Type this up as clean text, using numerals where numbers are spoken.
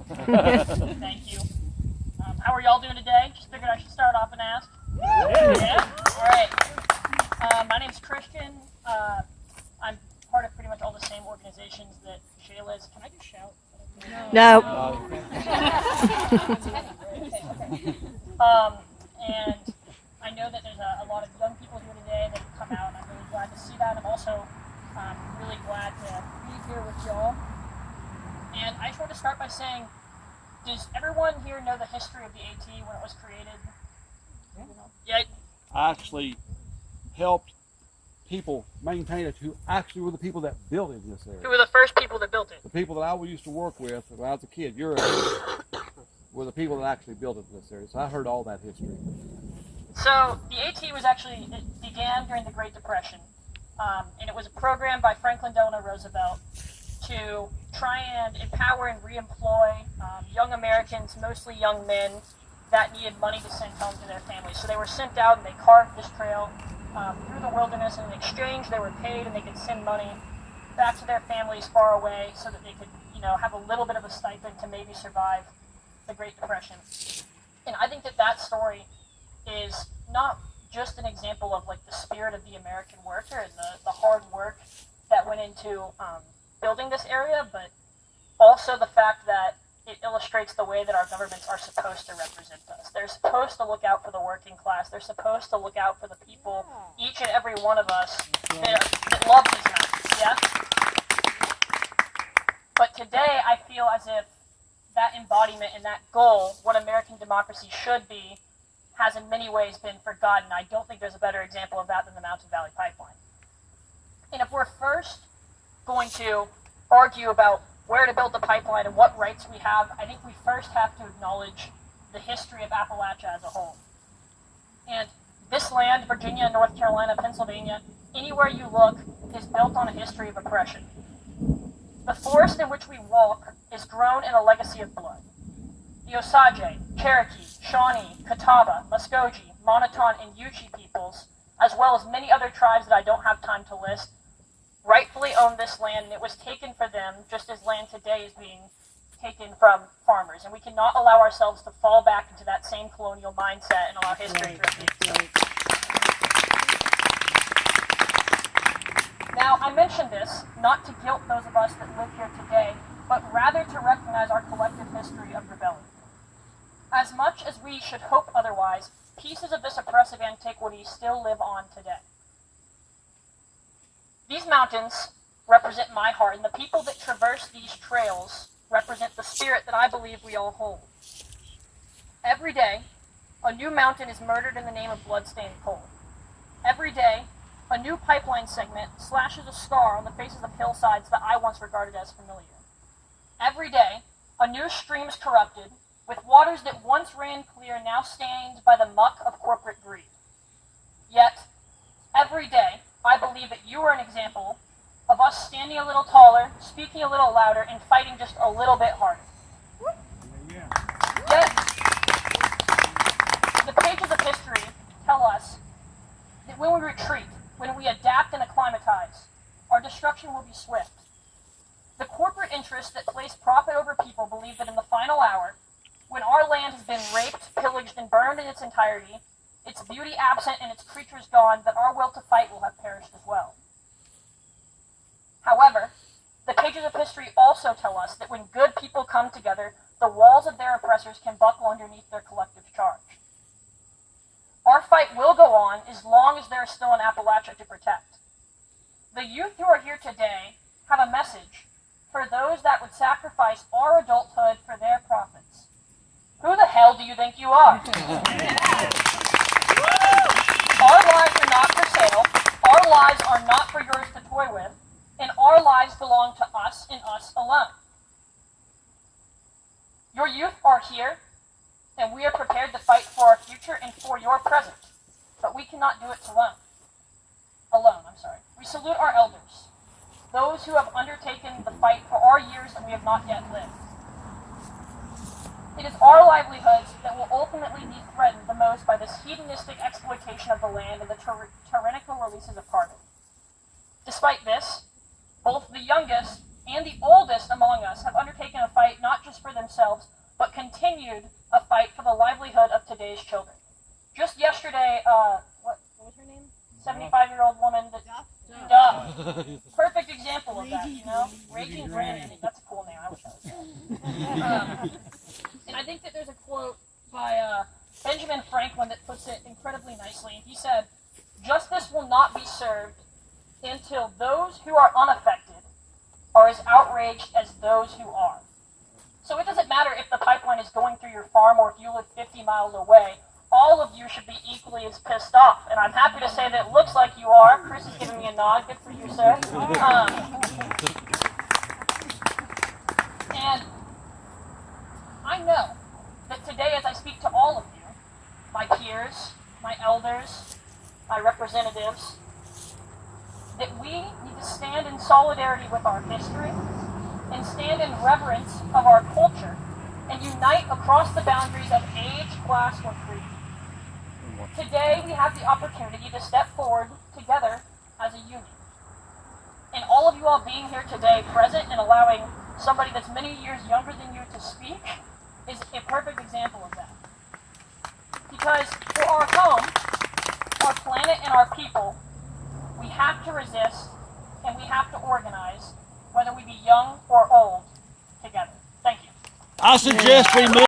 Thank you. How are y'all doing today? Just figured I should start off and ask. Yeah? All right. My name's Christian. I'm part of pretty much all the same organizations that Shayla is. Can I just shout? No. And I know that there's a lot of young people here today that have come out, and I'm really glad to see that. I'm also really glad to be here with y'all. And I just want to start by saying, does everyone here know the history of the AT when it was created? Yeah. I actually helped people maintain it who actually were the people that built it in this area. Who were the first people that built it? The people that I used to work with when I was a kid, your age, were the people that actually built it in this area. So I heard all that history. So the AT it began during the Great Depression, and it was a program by Franklin Delano Roosevelt to try and empower and reemploy young Americans, mostly young men, that needed money to send home to their families. So they were sent out and they carved this trail through the wilderness, and in exchange they were paid and they could send money back to their families far away so that they could, have a little bit of a stipend to maybe survive the Great Depression. And I think that story is not just an example of like the spirit of the American worker and the hard work that went into building this area, but also the fact that it illustrates the way that our governments are supposed to represent us. They're supposed to look out for the working class. They're supposed to look out for the people, each and every one of us, that love these mountains, yeah? But today, I feel as if that embodiment and that goal, what American democracy should be, has in many ways been forgotten. I don't think there's a better example of that than the Mountain Valley Pipeline. And if we're first going to argue about where to build the pipeline and what rights we have, I think we first have to acknowledge the history of Appalachia as a whole. And this land, Virginia, North Carolina, Pennsylvania, anywhere you look, is built on a history of oppression. The forest in which we walk is grown in a legacy of blood. The Osage, Cherokee, Shawnee, Catawba, Muskogee, Moniton, and Yuchi peoples, as well as many other tribes that I don't have time to list, rightfully own this land, and it was taken for them just as land today is being taken from farmers. And we cannot allow ourselves to fall back into that same colonial mindset and allow history to repeat itself. Now, I mention this not to guilt those of us that live here today, but rather to recognize our collective history of rebellion. As much as we should hope otherwise, pieces of this oppressive antiquity still live on today. These mountains represent my heart, and the people that traverse these trails represent the spirit that I believe we all hold. Every day, a new mountain is murdered in the name of blood-stained coal. Every day, a new pipeline segment slashes a scar on the faces of hillsides that I once regarded as familiar. Every day, a new stream is corrupted, with waters that once ran clear now stained by the muck of corporate greed. Yet, every day, I believe that you are an example of us standing a little taller, speaking a little louder, and fighting just a little bit harder. Yet, the pages of history tell us that when we retreat, when we adapt and acclimatize, our destruction will be swift. The corporate interests that place profit over people believe that in the final hour, when our land has been raped, pillaged, and burned in its entirety, its beauty absent and its creatures gone, that our will to fight will have perished as well. However, the pages of history also tell us that when good people come together, the walls of their oppressors can buckle underneath their collective charge. Our fight will go on as long as there is still an Appalachia to protect. The youth who are here today have a message for those that would sacrifice our adulthood for their profits. Who the hell do you think you are? Our lives are not for sale, our lives are not for yours to toy with, and our lives belong to us and us alone. Your youth are here, and we are prepared to fight for our future and for your present, but we cannot do it alone. We salute our elders, those who have undertaken the fight for our years that we have not yet lived. It is our livelihoods that will ultimately be threatened the most by this hedonistic exploitation of the land and the tyrannical releases of carbon. Despite this, both the youngest and the oldest among us have undertaken a fight not just for themselves, themselves, but continued a fight for the livelihood of today's children. Just yesterday, what was her name? 75-year-old woman that Duff. Perfect example of that, you know? Raging Granny. That's a cool name. I wish I was. And I think that there's a quote by Benjamin Franklin that puts it incredibly nicely. He said, "Justice will not be served until those who are unaffected are as outraged as those who are." So it doesn't matter if the pipeline is going through your farm or if you live 50 miles away. All of you should be equally as pissed off. And I'm happy to say that it looks like you are. Chris is giving me a nod. Good for you, sir. And I know that today, as I speak to all of you, my peers, my elders, my representatives, that we need to stand in solidarity with our history and stand in reverence of our culture and unite across the boundaries of age, class, or creed. Today, we have the opportunity to step forward together as a union. And all of you all being here today, present and allowing somebody that's many years younger than you to speak, is a perfect example of that. Because for our home, our planet, and our people, we have to resist and we have to organize, whether we be young or old, together. Thank you. I suggest we move.